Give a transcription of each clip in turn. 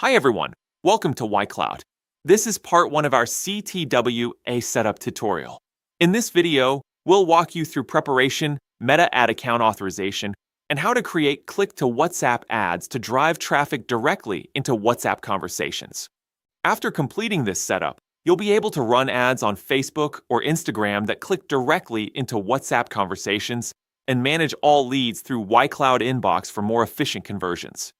Hi everyone, welcome to YCloud. This is part 1 of our CTWA setup tutorial. In this video, we'll walk you through preparation, Meta ad account authorization, and how to create click-to-WhatsApp ads to drive traffic directly into WhatsApp conversations. After completing this setup, you'll be able to run ads on Facebook or Instagram that click directly into WhatsApp conversations and manage all leads through YCloud inbox for more efficient conversions.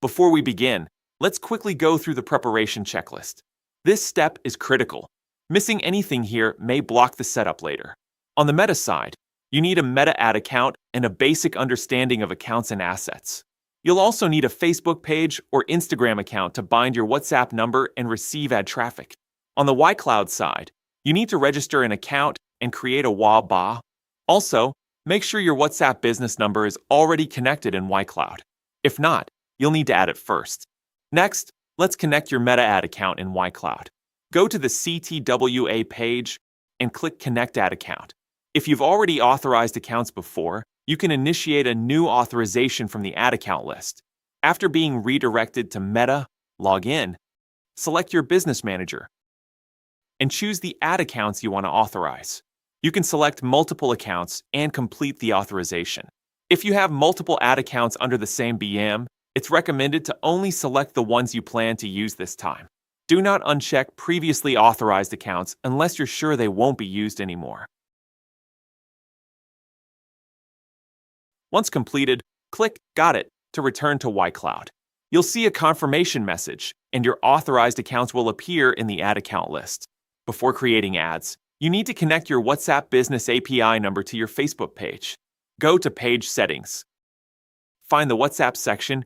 Before we begin, let's quickly go through the preparation checklist. This step is critical. Missing anything here may block the setup later. On the Meta side, you need a Meta ad account and a basic understanding of accounts and assets. You'll also need a Facebook page or Instagram account to bind your WhatsApp number and receive ad traffic. On the YCloud side, you need to register an account and create a WA-BA. Also, make sure your WhatsApp business number is already connected in YCloud. If not, you'll need to add it first. Next, let's connect your Meta ad account in YCloud. Go to the CTWA page and click Connect Ad Account. If you've already authorized accounts before, you can initiate a new authorization from the ad account list. After being redirected to Meta, log in, select your business manager, and choose the ad accounts you want to authorize. You can select multiple accounts and complete the authorization. If you have multiple ad accounts under the same BM, it's recommended to only select the ones you plan to use this time. Do not uncheck previously authorized accounts unless you're sure they won't be used anymore. Once completed, click Got It to return to YCloud. You'll see a confirmation message, and your authorized accounts will appear in the ad account list. Before creating ads, you need to connect your WhatsApp Business API number to your Facebook page. Go to Page Settings. Find the WhatsApp section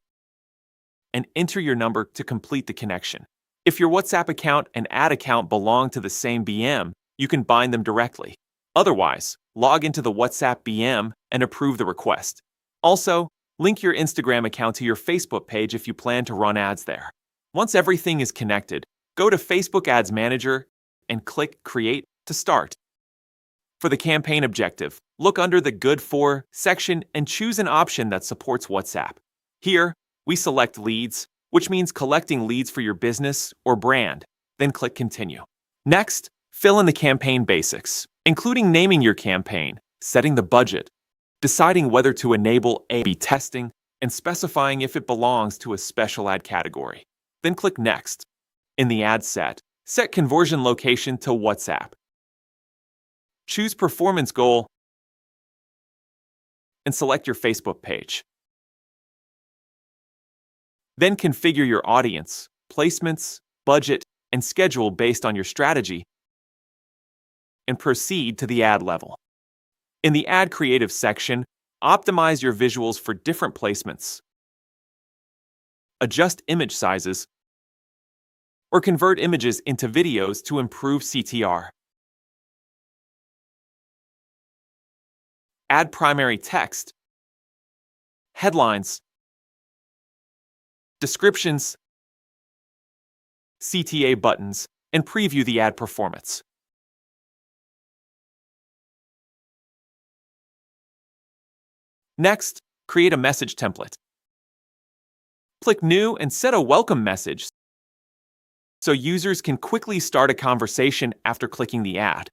and enter your number to complete the connection. If your WhatsApp account and ad account belong to the same BM, you can bind them directly. Otherwise, log into the WhatsApp BM and approve the request. Also, link your Instagram account to your Facebook page if you plan to run ads there. Once everything is connected, go to Facebook Ads Manager and click Create to start. For the campaign objective, look under the Good For section and choose an option that supports WhatsApp. Here, we select Leads, which means collecting leads for your business or brand, then click Continue. Next, fill in the campaign basics, including naming your campaign, setting the budget, deciding whether to enable A/B testing, and specifying if it belongs to a special ad category. Then click Next. In the ad set conversion location to WhatsApp. Choose Performance Goal and select your Facebook page. Then configure your audience, placements, budget, and schedule based on your strategy, and proceed to the ad level. In the Ad Creative section, optimize your visuals for different placements, adjust image sizes, or convert images into videos to improve CTR. Add primary text, headlines, descriptions, CTA buttons, and preview the ad performance. Next, create a message template. Click New and set a welcome message so users can quickly start a conversation after clicking the ad.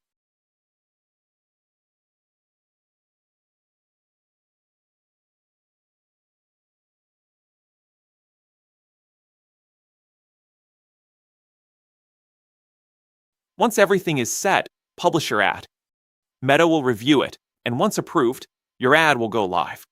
Once everything is set, publish your ad. Meta will review it, and once approved, your ad will go live.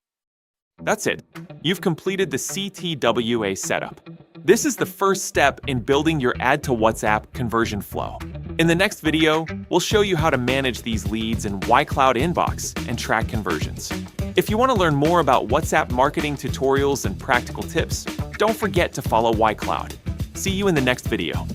That's it. You've completed the CTWA setup. This is the first step in building your ad to WhatsApp conversion flow. In the next video, we'll show you how to manage these leads in YCloud inbox and track conversions. If you want to learn more about WhatsApp marketing tutorials and practical tips, don't forget to follow YCloud. See you in the next video.